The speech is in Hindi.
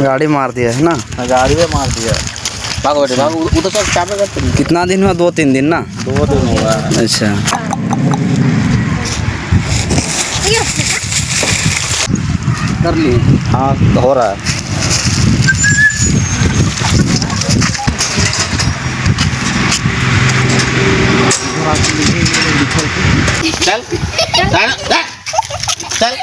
गाड़ी मार दिया है ना? गाड़ी में मार दिया। भागो बेटे भागो, उधर तक क्या पे करते हैं? कितना दिन हुआ? 2-3 दिन ना? 2 दिन हुआ। अच्छा, कर लिए? हाँ हो रहा है। चल चल चल